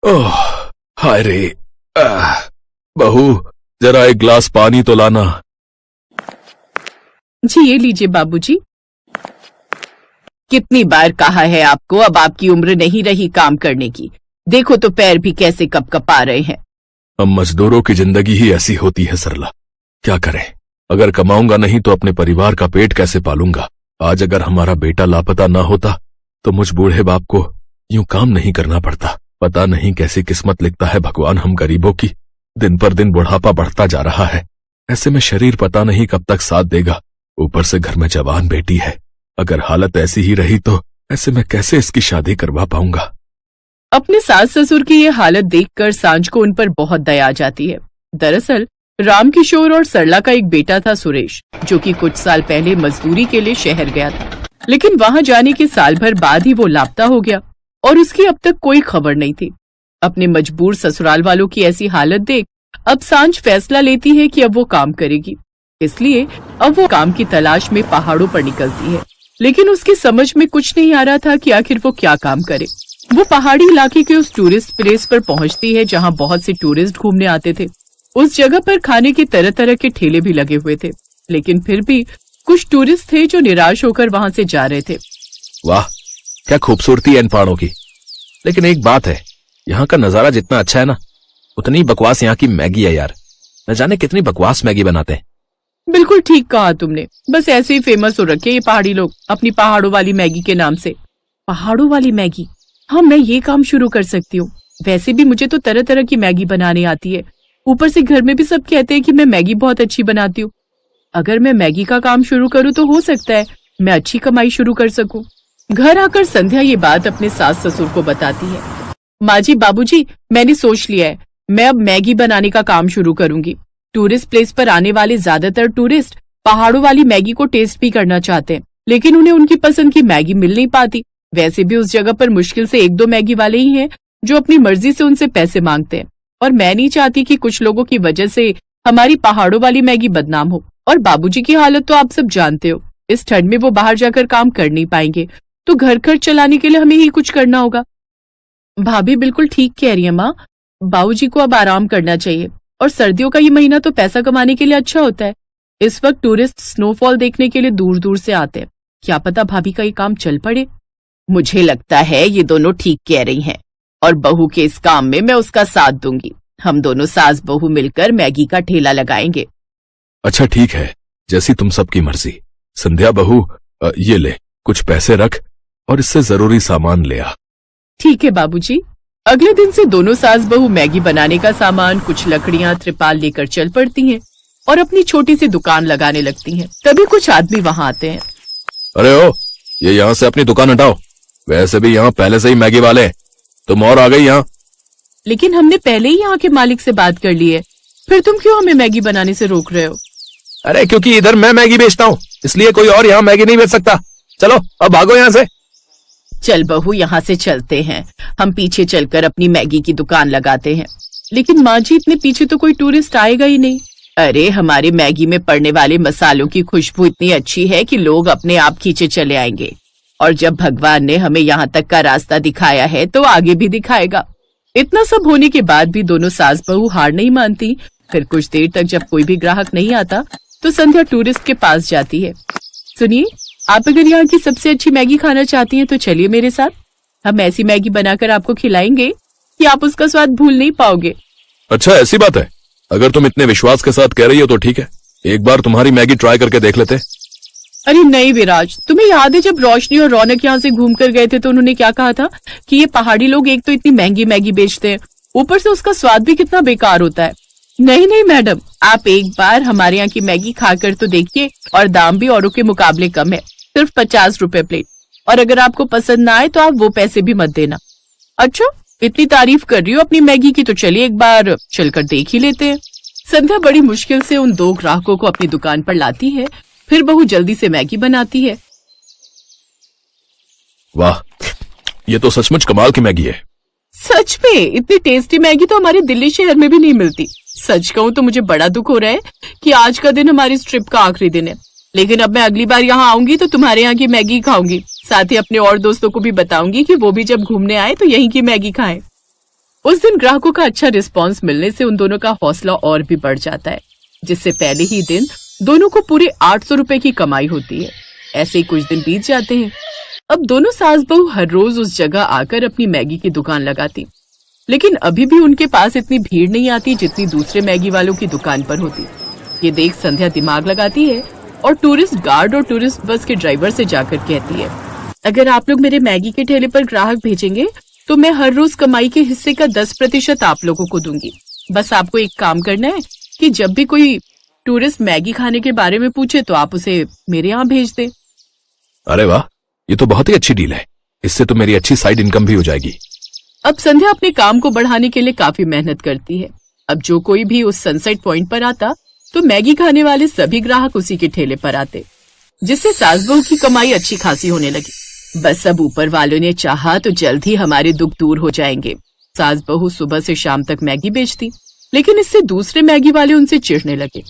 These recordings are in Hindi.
ओह, हाय रे। बहू, जरा एक ग्लास पानी तो लाना। जी ये लीजिए बाबूजी। कितनी बार कहा है आपको, अब आपकी उम्र नहीं रही काम करने की। देखो तो पैर भी कैसे कपकपा रहे हैं। हम मजदूरों की जिंदगी ही ऐसी होती है सरला, क्या करें। अगर कमाऊंगा नहीं तो अपने परिवार का पेट कैसे पालूंगा। आज अगर हमारा बेटा लापता ना होता तो मुझ बूढ़े बाप को यूं काम नहीं करना पड़ता। पता नहीं कैसी किस्मत लिखता है भगवान हम गरीबों की। दिन पर दिन बुढ़ापा बढ़ता जा रहा है। ऐसे में शरीर पता नहीं कब तक साथ देगा। ऊपर से घर में जवान बेटी है। अगर हालत ऐसी ही रही तो ऐसे में कैसे इसकी शादी करवा पाऊंगा। अपने सास ससुर की ये हालत देखकर सांझ को उन पर बहुत दया आ जाती है। दरअसल रामकिशोर और सरला का एक बेटा था सुरेश, जो कि कुछ साल पहले मजदूरी के लिए शहर गया था, लेकिन वहां जाने के साल भर बाद ही वो लापता हो गया और उसकी अब तक कोई खबर नहीं थी। अपने मजबूर ससुराल वालों की ऐसी हालत देख अब सांझ फैसला लेती है कि अब वो काम करेगी। इसलिए अब वो काम की तलाश में पहाड़ों पर निकलती है, लेकिन उसकी समझ में कुछ नहीं आ रहा था कि आखिर वो क्या काम करे। वो पहाड़ी इलाके के उस टूरिस्ट प्लेस पर पहुंचती है जहां बहुत से टूरिस्ट घूमने आते थे। उस जगह पर खाने के तरह तरह के ठेले भी लगे हुए थे, लेकिन फिर भी कुछ टूरिस्ट थे जो निराश होकर वहां से जा रहे थे। वाह, क्या खूबसूरती है इन पहाड़ों की। लेकिन एक बात है, यहाँ का नजारा जितना अच्छा है ना, उतनी बकवास यहाँ की मैगी है यार। न जाने कितनी बकवास मैगी बनाते हैं। बिल्कुल ठीक कहा तुमने। बस ऐसे ही फेमस हो रखे ये पहाड़ी लोग अपनी पहाड़ों वाली मैगी के नाम से। पहाड़ों वाली मैगी, हाँ मैं ये काम शुरू कर सकती हूँ। वैसे भी मुझे तो तरह तरह की मैगी बनाने आती है। ऊपर से घर में भी सब कहते हैं कि मैं मैगी बहुत अच्छी बनाती हूँ। अगर मैं मैगी का काम शुरू करूँ तो हो सकता है मैं अच्छी कमाई शुरू कर सकूं। घर आकर संध्या ये बात अपने सास ससुर को बताती है। माँ जी, बाबूजी, मैंने सोच लिया है, मैं अब मैगी बनाने का काम शुरू करूंगी। टूरिस्ट प्लेस पर आने वाले ज्यादातर टूरिस्ट पहाड़ों वाली मैगी को टेस्ट भी करना चाहते हैं, लेकिन उन्हें उनकी पसंद की मैगी मिल नहीं पाती। वैसे भी उस जगह पर मुश्किल से 1-2 मैगी वाले ही हैं जो अपनी मर्जी से उनसे पैसे मांगते हैं, और मैं नहीं चाहती कि कुछ लोगों की वजह से हमारी पहाड़ों वाली मैगी बदनाम हो। और बाबूजी की हालत तो आप सब जानते हो, इस ठंड में वो बाहर जाकर काम कर नहीं पाएंगे, तो घर खर्च चलाने के लिए हमें ही कुछ करना होगा। भाभी बिल्कुल ठीक कह रही है माँ, बाबूजी को अब आराम करना चाहिए, और सर्दियों का ये महीना तो पैसा कमाने के लिए अच्छा होता है। इस वक्त टूरिस्ट स्नोफॉल देखने के लिए दूर दूर से आते हैं। क्या पता भाभी का ये काम चल पड़े। मुझे लगता है ये दोनों ठीक कह रही हैं, और बहू के इस काम में मैं उसका साथ दूंगी। हम दोनों सास बहू मिलकर मैगी का ठेला लगाएंगे। अच्छा ठीक है, जैसी तुम सबकी मर्जी। संध्या बहू, ये ले, कुछ पैसे रख और इससे जरूरी सामान ले आ। ठीक है बाबूजी। अगले दिन से दोनों सास बहू मैगी बनाने का सामान, कुछ लकड़ियां, त्रिपाल लेकर चल पड़ती हैं और अपनी छोटी सी दुकान लगाने लगती हैं। तभी कुछ आदमी वहां आते हैं। अरे ओ, ये यहाँ से अपनी दुकान हटाओ। वैसे भी यहाँ पहले से ही मैगी वाले हैं, तुम और आ गई यहाँ। लेकिन हमने पहले ही यहाँ के मालिक से बात कर ली है, फिर तुम क्यों हमें मैगी बनाने से रोक रहे हो? अरे क्योंकि इधर मैं मैगी बेचता हूँ, इसलिए कोई और यहाँ मैगी नहीं बेच सकता। चलो अब भागो यहाँ से। चल बहू, यहाँ से चलते हैं। हम पीछे चलकर अपनी मैगी की दुकान लगाते हैं। लेकिन माँ जी, इतने पीछे तो कोई टूरिस्ट आएगा ही नहीं। अरे हमारे मैगी में पड़ने वाले मसालों की खुशबू इतनी अच्छी है कि लोग अपने आप खींचे चले आएंगे, और जब भगवान ने हमें यहाँ तक का रास्ता दिखाया है तो आगे भी दिखाएगा। इतना सब होने के बाद भी दोनों सास बहू हार नहीं मानती। फिर कुछ देर तक जब कोई भी ग्राहक नहीं आता तो संध्या टूरिस्ट के पास जाती है। सुनिए, आप अगर यहाँ की सबसे अच्छी मैगी खाना चाहती हैं तो चलिए मेरे साथ। हम ऐसी मैगी बनाकर आपको खिलाएंगे कि आप उसका स्वाद भूल नहीं पाओगे। अच्छा ऐसी बात है, अगर तुम इतने विश्वास के साथ कह रही हो तो ठीक है, एक बार तुम्हारी मैगी ट्राई करके देख लेते। अरे नहीं विराज, तुम्हें याद है जब रोशनी और रौनक यहाँ से घूम कर गए थे तो उन्होंने क्या कहा था कि ये पहाड़ी लोग एक तो इतनी महंगी मैगी बेचते हैं, ऊपर से उसका स्वाद भी कितना बेकार होता है। नहीं नहीं मैडम, आप एक बार हमारे यहाँ की मैगी खाकर तो देखिए, और दाम भी औरों के मुकाबले कम है, सिर्फ 50 रुपए प्लेट। और अगर आपको पसंद ना आए तो आप वो पैसे भी मत देना। अच्छा, इतनी तारीफ कर रही हो अपनी मैगी की, तो चलिए एक बार चलकर देख ही लेते हैं। संध्या बड़ी मुश्किल से उन 2 ग्राहकों को अपनी दुकान पर लाती है। फिर बहू जल्दी से मैगी बनाती है। वाह, ये तो सचमुच कमाल की मैगी है। सच में इतनी टेस्टी मैगी तो हमारे दिल्ली शहर में भी नहीं मिलती। सच कहूँ तो मुझे बड़ा दुख हो रहा है कि आज का दिन हमारी इस ट्रिप का आखिरी दिन है, लेकिन अब मैं अगली बार यहाँ आऊंगी तो तुम्हारे यहाँ की मैगी खाऊंगी। साथ ही अपने और दोस्तों को भी बताऊंगी कि वो भी जब घूमने आए तो यहीं की मैगी खाएं। उस दिन ग्राहकों का अच्छा रिस्पांस मिलने से उन दोनों का हौसला और भी बढ़ जाता है, जिससे पहले ही दिन दोनों को पूरे 800 रुपए की कमाई होती है। ऐसे ही कुछ दिन बीत जाते हैं। अब दोनों सास बहू हर रोज उस जगह आकर अपनी मैगी की दुकान लगाती, लेकिन अभी भी उनके पास इतनी भीड़ नहीं आती जितनी दूसरे मैगी वालों की दुकान पर होती। ये देख संध्या दिमाग लगाती है और टूरिस्ट गार्ड और टूरिस्ट बस के ड्राइवर से जाकर कहती है, अगर आप लोग मेरे मैगी के ठेले पर ग्राहक भेजेंगे तो मैं हर रोज कमाई के हिस्से का 10% आप लोगों को दूंगी। बस आपको एक काम करना है कि जब भी कोई टूरिस्ट मैगी खाने के बारे में पूछे तो आप उसे मेरे यहाँ भेज दें। अरे वाह, ये तो बहुत ही अच्छी डील है। इससे तो मेरी अच्छी साइड इनकम भी हो जाएगी। अब संध्या अपने काम को बढ़ाने के लिए काफी मेहनत करती है। अब जो कोई भी उस सनसेट पॉइंट पर आता तो मैगी खाने वाले सभी ग्राहक उसी के ठेले पर आते, जिससे सास बहू की कमाई अच्छी खासी होने लगी। बस अब ऊपर वालों ने चाहा तो जल्द ही हमारे दुख दूर हो जाएंगे। सास बहू सुबह से शाम तक मैगी बेचती, लेकिन इससे दूसरे मैगी वाले उनसे चिढ़ने लगे।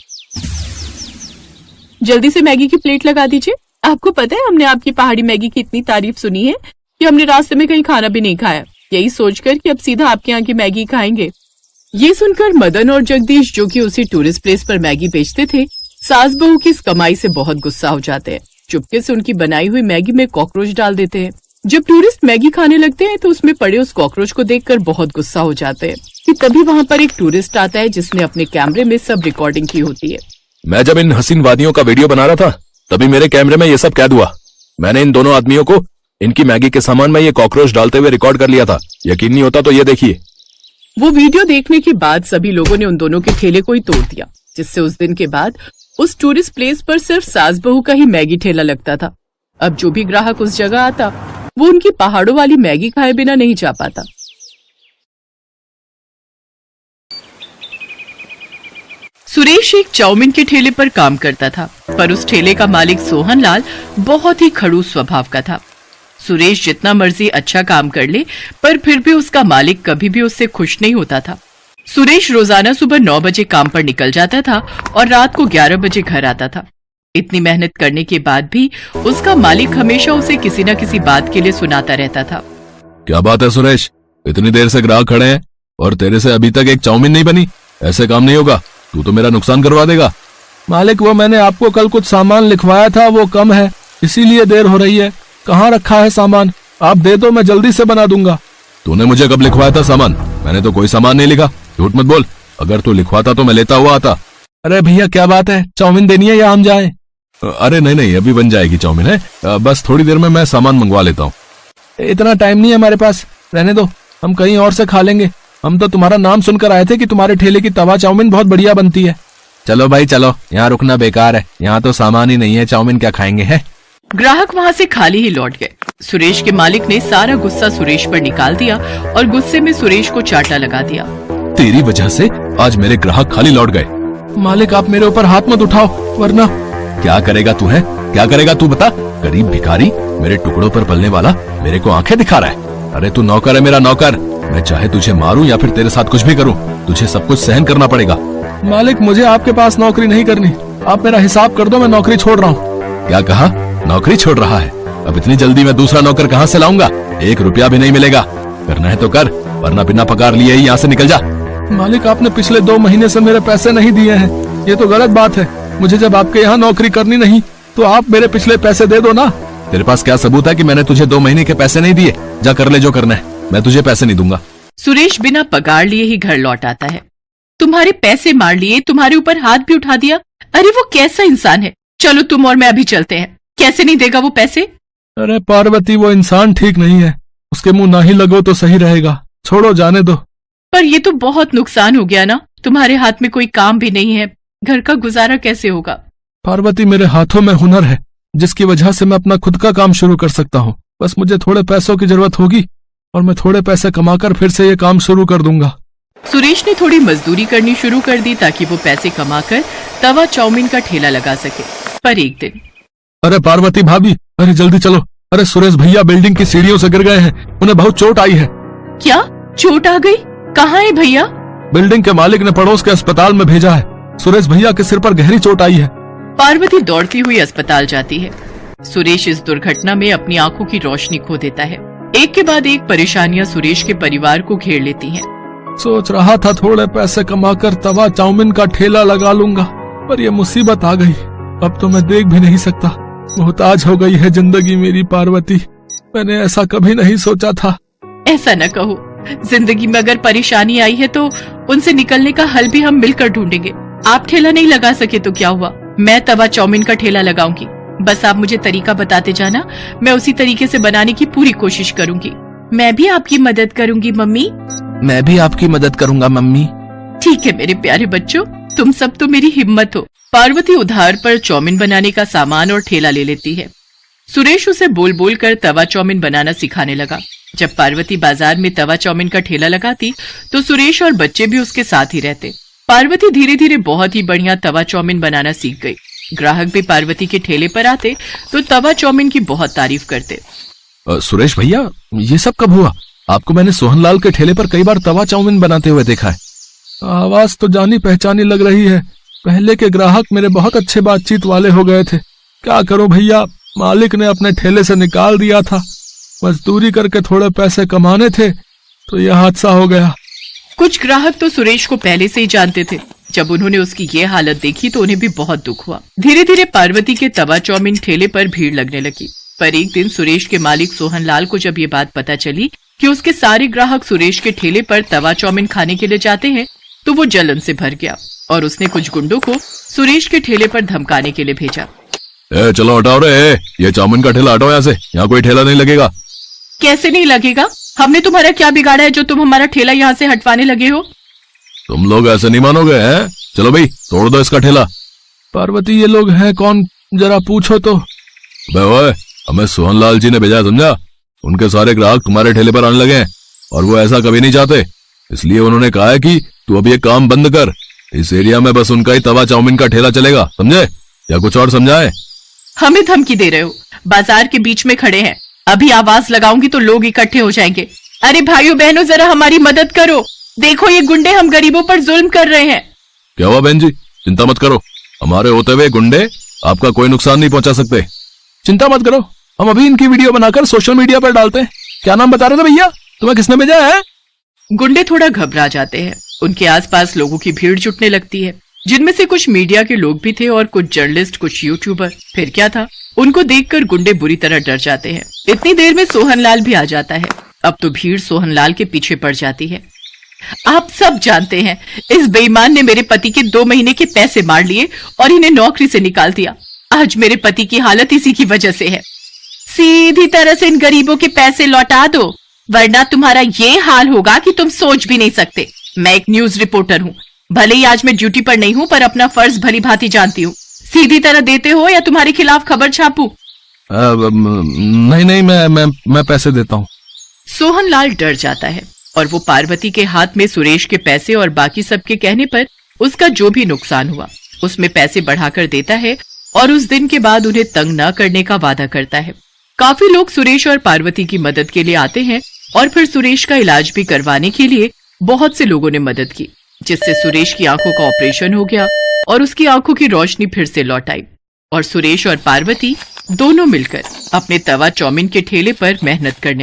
जल्दी से मैगी की प्लेट लगा दीजिए। आपको पता है हमने आपकी पहाड़ी मैगी की इतनी तारीफ सुनी है कि हमने रास्ते में कहीं खाना भी नहीं खाया, यही सोचकर कि अब सीधा आपके यहाँ की मैगी खाएंगे। ये सुनकर मदन और जगदीश, जो कि उसी टूरिस्ट प्लेस पर मैगी बेचते थे, सास बहू की इस कमाई से बहुत गुस्सा हो जाते हैं। चुपके से उनकी बनाई हुई मैगी में कॉकरोच डाल देते हैं। जब टूरिस्ट मैगी खाने लगते हैं तो उसमें पड़े उस कॉकरोच को देखकर बहुत गुस्सा हो जाते हैं कि तभी वहाँ पर एक टूरिस्ट आता है जिसने अपने कैमरे में सब रिकॉर्डिंग की होती है। मैं जब इन हसीन वादियों का वीडियो बना रहा था तभी मेरे कैमरे में ये सब कैद हुआ। मैंने इन दोनों आदमियों को इनकी मैगी के सामान में ये कॉकरोच डालते हुए रिकॉर्ड कर लिया था। यकीन नहीं होता तो ये देखिए। वो वीडियो देखने के बाद सभी लोगों ने उन दोनों के ठेले को ही तोड़ दिया, जिससे उस दिन के बाद उस टूरिस्ट प्लेस पर सिर्फ सास बहू का ही मैगी ठेला लगता था। अब जो भी ग्राहक उस जगह आता वो उनकी पहाड़ों वाली मैगी खाए बिना नहीं जा पाता। सुरेश एक चाउमीन के ठेले पर काम करता था, पर उस ठेले का मालिक सोहन लाल बहुत ही खड़ूस स्वभाव का था। सुरेश जितना मर्जी अच्छा काम कर ले, पर फिर भी उसका मालिक कभी भी उससे खुश नहीं होता था। सुरेश रोजाना सुबह 9 बजे काम पर निकल जाता था और रात को 11 बजे घर आता था। इतनी मेहनत करने के बाद भी उसका मालिक हमेशा उसे किसी न किसी बात के लिए सुनाता रहता था। क्या बात है सुरेश, इतनी देर से ग्राहक खड़े हैं और तेरे से अभी तक एक चाउमीन नहीं बनी? ऐसे काम नहीं होगा, तू तो मेरा नुकसान करवा देगा। मालिक, वो मैंने आपको कल कुछ सामान लिखवाया था, वो कम है, इसीलिए देर हो रही है। कहाँ रखा है सामान? आप दे दो, मैं जल्दी से बना दूंगा। तूने मुझे कब लिखवाया था सामान? मैंने तो कोई सामान नहीं लिखा। झूठ मत बोल, अगर तू लिखवाता तो मैं लेता हुआ आता। अरे भैया, क्या बात है, चाउमीन देनी है या हम जाएं? अरे नहीं नहीं, अभी बन जाएगी चाउमीन है, बस थोड़ी देर में मैं सामान मंगवा लेता हूँ। इतना टाइम नहीं है हमारे पास, रहने दो, हम कहीं और से खा लेंगे। हम तो तुम्हारा नाम सुनकर आए थे कि तुम्हारे ठेले की तवा चाउमीन बहुत बढ़िया बनती है। चलो भाई चलो, यहाँ रुकना बेकार है, यहाँ तो सामान ही नहीं है, चाउमीन क्या खाएंगे है। ग्राहक वहाँ से खाली ही लौट गए। सुरेश के मालिक ने सारा गुस्सा सुरेश पर निकाल दिया और गुस्से में सुरेश को चाटा लगा दिया। तेरी वजह से आज मेरे ग्राहक खाली लौट गए। मालिक, आप मेरे ऊपर हाथ मत उठाओ, वरना। क्या करेगा तू है, क्या करेगा तू बता? गरीब भिखारी, मेरे टुकड़ों पर पलने वाला, मेरे को आंखें दिखा रहा है। अरे तू नौकर है, मेरा नौकर। मैं चाहे तुझे मारूं या फिर तेरे साथ कुछ भी करूं, तुझे सब कुछ सहन करना पड़ेगा। मालिक, मुझे आपके पास नौकरी नहीं करनी, आप मेरा हिसाब कर दो, मैं नौकरी छोड़ रहा हूँ। क्या कहा? नौकरी छोड़ रहा है? अब इतनी जल्दी मैं दूसरा नौकर कहाँ से लाऊंगा? 1 रुपया भी नहीं मिलेगा। करना है तो कर, वरना बिना पगार लिए ही यहाँ से निकल जा। मालिक, आपने पिछले 2 महीने से मेरे पैसे नहीं दिए हैं, ये तो गलत बात है। मुझे जब आपके यहाँ नौकरी करनी नहीं तो आप मेरे पिछले पैसे दे दो ना। तेरे पास क्या सबूत है कि मैंने तुझे 2 महीने के पैसे नहीं दिए? जा कर ले जो करना है, मैं तुझे पैसे नहीं दूंगा। सुरेश बिना पगार लिए ही घर लौट आता है। तुम्हारे पैसे मार लिए, तुम्हारे ऊपर हाथ भी उठा दिया। अरे वो कैसा इंसान है। चलो तुम और मैं अभी चलते हैं। कैसे नहीं देगा वो पैसे? अरे पार्वती, वो इंसान ठीक नहीं है, उसके मुंह ना ही लगो तो सही रहेगा। छोड़ो, जाने दो। पर ये तो बहुत नुकसान हो गया ना, तुम्हारे हाथ में कोई काम भी नहीं है, घर का गुजारा कैसे होगा? पार्वती, मेरे हाथों में हुनर है जिसकी वजह से मैं अपना खुद का काम शुरू कर सकता हूँ। बस मुझे थोड़े पैसों की जरूरत होगी और मैं थोड़े पैसे कमाकर फिर से ये काम शुरू कर दूंगा। सुरेश ने थोड़ी मजदूरी करनी शुरू कर दी ताकि वो पैसे कमाकर तवा चाउमीन का ठेला लगा सके। पर एक दिन, अरे पार्वती भाभी, अरे जल्दी चलो। अरे सुरेश भैया बिल्डिंग की सीढ़ियों से गिर गए हैं, उन्हें बहुत चोट आई है। क्या चोट आ गई? कहाँ है भैया? बिल्डिंग के मालिक ने पड़ोस के अस्पताल में भेजा है। सुरेश भैया के सिर पर गहरी चोट आई है। पार्वती दौड़ती हुई अस्पताल जाती है। सुरेश इस दुर्घटना में अपनी आंखों की रोशनी खो देता है। एक के बाद एक परेशानियां सुरेश के परिवार को घेर लेती हैं। सोच रहा था थोड़े पैसे कमाकर तवा चाउमीन का ठेला लगा लूंगा, पर ये मुसीबत आ गई। अब तो मैं देख भी नहीं सकता। मोहताज हो गई है जिंदगी मेरी पार्वती। मैंने ऐसा कभी नहीं सोचा था। ऐसा न कहो, जिंदगी में अगर परेशानी आई है तो उनसे निकलने का हल भी हम मिलकर ढूंढेंगे। आप ठेला नहीं लगा सके तो क्या हुआ, मैं तवा चाउमीन का ठेला लगाऊंगी। बस आप मुझे तरीका बताते जाना, मैं उसी तरीके से बनाने की पूरी कोशिश करूंगी। मैं भी आपकी मदद करूंगी मम्मी। मैं भी आपकी मदद करूंगा मम्मी। ठीक है मेरे प्यारे बच्चों, तुम सब तो मेरी हिम्मत हो। पार्वती उधार पर चाउमीन बनाने का सामान और ठेला ले लेती है। सुरेश उसे बोल बोल कर तवा चाउमीन बनाना सिखाने लगा। जब पार्वती बाजार में तवा चाउमीन का ठेला लगाती तो सुरेश और बच्चे भी उसके साथ ही रहते। पार्वती धीरे धीरे बहुत ही बढ़िया तवा चाउमीन बनाना सीख गई। ग्राहक भी पार्वती के ठेले पर आते तो तवा चाउमीन की बहुत तारीफ करते। सुरेश भैया, ये सब कब हुआ? आपको मैंने सोहनलाल के ठेले पर कई बार तवा चाउमीन बनाते हुए देखा है। आवाज तो जानी पहचानी लग रही है। पहले के ग्राहक मेरे बहुत अच्छे बातचीत वाले हो गए थे। क्या करूं भैया, मालिक ने अपने ठेले से निकाल दिया था। मजदूरी करके थोड़े पैसे कमाने थे तो यह हादसा हो गया। कुछ ग्राहक तो सुरेश को पहले से ही जानते थे। जब उन्होंने उसकी ये हालत देखी तो उन्हें भी बहुत दुख हुआ। धीरे धीरे पार्वती के तवा चाउमीन ठेले पर भीड़ लगने लगी। पर एक दिन सुरेश के मालिक सोहनलाल को जब ये बात पता चली कि उसके सारे ग्राहक सुरेश के ठेले पर तवा चाउमीन खाने के लिए जाते हैं तो वो जलन से भर गया और उसने कुछ गुंडों को सुरेश के ठेले पर धमकाने के लिए भेजा। चलो हटाओ रे, ये चाउमीन का ठेला हटाओ यहाँ से, यहाँ कोई ठेला नहीं लगेगा। कैसे नहीं लगेगा? हमने तुम्हारा क्या बिगाड़ा है जो तुम हमारा ठेला यहाँ से हटवाने लगे हो? तुम लोग ऐसे नहीं मानोगे हैं? चलो भाई तोड़ दो इसका ठेला। पार्वती, ये लोग हैं कौन, जरा पूछो तो। ओए, हमें सोहनलाल जी ने भेजा, समझा? उनके सारे ग्राहक तुम्हारे ठेले पर आने लगे हैं और वो ऐसा कभी नहीं चाहते। इसलिए उन्होंने कहा है कि तू अब ये काम बंद कर। इस एरिया में बस उनका ही तवा चाउमीन का ठेला चलेगा, समझे? या कुछ और समझाए? हमें धमकी दे रहे हो? बाजार के बीच में खड़े हैं, अभी आवाज लगाऊंगी तो लोग इकट्ठे हो जाएंगे। अरे भाइयों बहनों, जरा हमारी मदद करो। देखो ये गुंडे हम गरीबों पर जुल्म कर रहे हैं। क्या हुआ बहन जी, चिंता मत करो, हमारे होते हुए गुंडे आपका कोई नुकसान नहीं पहुंचा सकते। चिंता मत करो, हम अभी इनकी वीडियो बनाकर सोशल मीडिया पर डालते हैं। क्या नाम बता रहे थे भैया, तुम्हें किसने भेजा है? गुंडे थोड़ा घबरा जाते हैं। उनके आसपास लोगों की भीड़ जुटने लगती है, जिनमें से कुछ मीडिया के लोग भी थे और कुछ जर्नलिस्ट, कुछ यूट्यूबर। फिर क्या था, उनको देखकर गुंडे बुरी तरह डर जाते हैं। इतनी देर में सोहनलाल भी आ जाता है। अब तो भीड़ सोहनलाल के पीछे पड़ जाती है। आप सब जानते हैं, इस बेईमान ने मेरे पति के 2 महीने के पैसे मार लिए और इन्हें नौकरी से निकाल दिया। आज मेरे पति की हालत इसी की वजह से है। सीधी तरह से इन गरीबों के पैसे लौटा दो, वरना तुम्हारा ये हाल होगा कि तुम सोच भी नहीं सकते। मैं एक न्यूज रिपोर्टर हूँ, भले ही आज मैं ड्यूटी पर नहीं हूँ, पर अपना फर्ज भली भांति जानती हूँ। सीधी तरह देते हो या तुम्हारे खिलाफ खबर छापूं? नहीं, मैं पैसे देता हूँ। सोहनलाल डर जाता है और वो पार्वती के हाथ में सुरेश के पैसे और बाकी सबके कहने पर उसका जो भी नुकसान हुआ उसमें पैसे बढ़ाकर देता है और उस दिन के बाद उन्हें तंग न करने का वादा करता है। काफी लोग सुरेश और पार्वती की मदद के लिए आते हैं और फिर सुरेश का इलाज भी करवाने के लिए बहुत से लोगों ने मदद की, जिससे सुरेश की आंखों का ऑपरेशन हो गया और उसकी आंखों की रोशनी फिर से लौट आई और सुरेश और पार्वती दोनों मिलकर अपने तवा चाउमीन के ठेले पर मेहनत करने